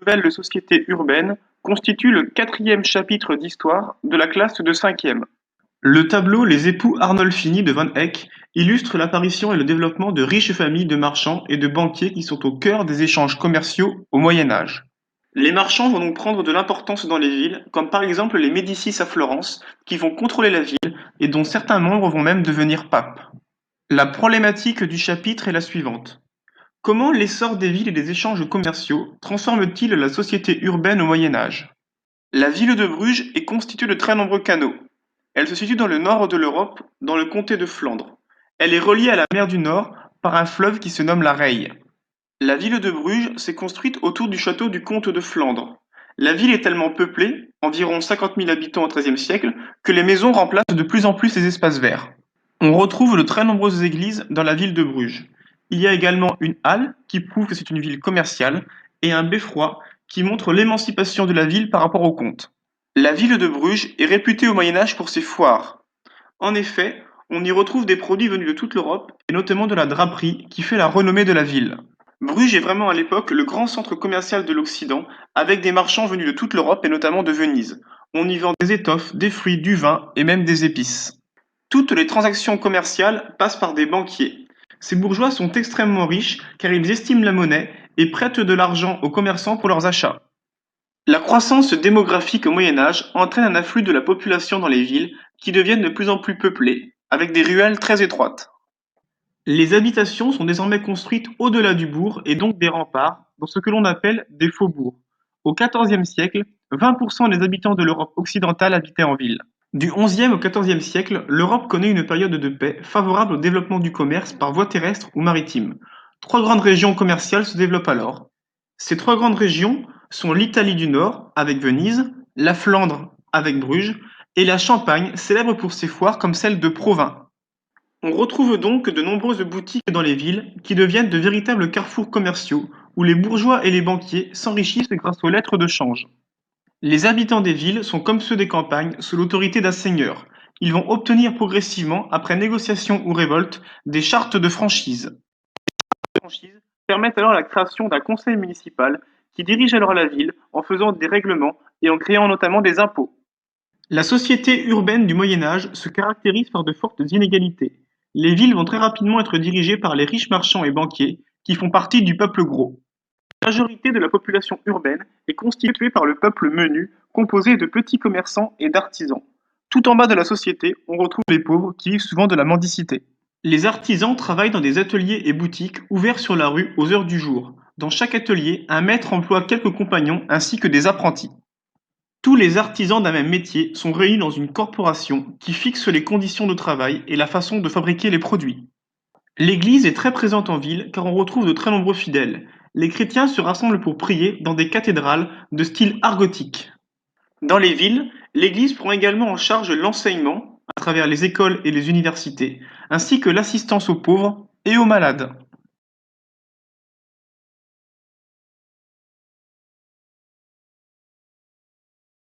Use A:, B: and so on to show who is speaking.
A: nouvelle société urbaine constitue le quatrième chapitre d'histoire de la classe de cinquième. Le tableau Les époux Arnolfini de Van Eyck illustre l'apparition et le développement de riches familles de marchands et de banquiers qui sont au cœur des échanges commerciaux au Moyen Âge. Les marchands vont donc prendre de l'importance dans les villes, comme par exemple les Médicis à Florence, qui vont contrôler la ville et dont certains membres vont même devenir papes. La problématique du chapitre est la suivante. Comment l'essor des villes et des échanges commerciaux transforme-t-il la société urbaine au Moyen Âge? La ville de Bruges est constituée de très nombreux canaux. Elle se situe dans le nord de l'Europe, dans le comté de Flandre. Elle est reliée à la mer du Nord par un fleuve qui se nomme la Reille. La ville de Bruges s'est construite autour du château du comte de Flandre. La ville est tellement peuplée, environ 50 000 habitants au XIIIe siècle, que les maisons remplacent de plus en plus les espaces verts. On retrouve de très nombreuses églises dans la ville de Bruges. Il y a également une halle qui prouve que c'est une ville commerciale et un beffroi qui montre l'émancipation de la ville par rapport au comte. La ville de Bruges est réputée au Moyen Âge pour ses foires. En effet, on y retrouve des produits venus de toute l'Europe et notamment de la draperie qui fait la renommée de la ville. Bruges est vraiment à l'époque le grand centre commercial de l'Occident avec des marchands venus de toute l'Europe et notamment de Venise. On y vend des étoffes, des fruits, du vin et même des épices. Toutes les transactions commerciales passent par des banquiers. Ces bourgeois sont extrêmement riches car ils estiment la monnaie et prêtent de l'argent aux commerçants pour leurs achats. La croissance démographique au Moyen Âge entraîne un afflux de la population dans les villes qui deviennent de plus en plus peuplées, avec des ruelles très étroites. Les habitations sont désormais construites au-delà du bourg et donc des remparts, dans ce que l'on appelle des faubourgs. Au XIVe siècle, 20% des habitants de l'Europe occidentale habitaient en ville. Du XIe au XIVe siècle, l'Europe connaît une période de paix favorable au développement du commerce par voie terrestre ou maritime. Trois grandes régions commerciales se développent alors. Ces trois grandes régions sont l'Italie du Nord, avec Venise, la Flandre, avec Bruges, et la Champagne, célèbre pour ses foires comme celle de Provins. On retrouve donc de nombreuses boutiques dans les villes qui deviennent de véritables carrefours commerciaux où les bourgeois et les banquiers s'enrichissent grâce aux lettres de change. Les habitants des villes sont comme ceux des campagnes sous l'autorité d'un seigneur. Ils vont obtenir progressivement, après négociation ou révolte, des chartes de franchise. Les franchises permettent alors la création d'un conseil municipal qui dirige alors la ville en faisant des règlements et en créant notamment des impôts. La société urbaine du Moyen Âge se caractérise par de fortes inégalités. Les villes vont très rapidement être dirigées par les riches marchands et banquiers qui font partie du peuple gros. La majorité de la population urbaine est constituée par le peuple menu, composé de petits commerçants et d'artisans. Tout en bas de la société, on retrouve les pauvres qui vivent souvent de la mendicité. Les artisans travaillent dans des ateliers et boutiques ouverts sur la rue aux heures du jour. Dans chaque atelier, un maître emploie quelques compagnons ainsi que des apprentis. Tous les artisans d'un même métier sont réunis dans une corporation qui fixe les conditions de travail et la façon de fabriquer les produits. L'église est très présente en ville car on retrouve de très nombreux fidèles. Les chrétiens se rassemblent pour prier dans des cathédrales de style art gothique. Dans les villes, l'église prend également en charge l'enseignement à travers les écoles et les universités, ainsi que l'assistance aux pauvres et aux malades.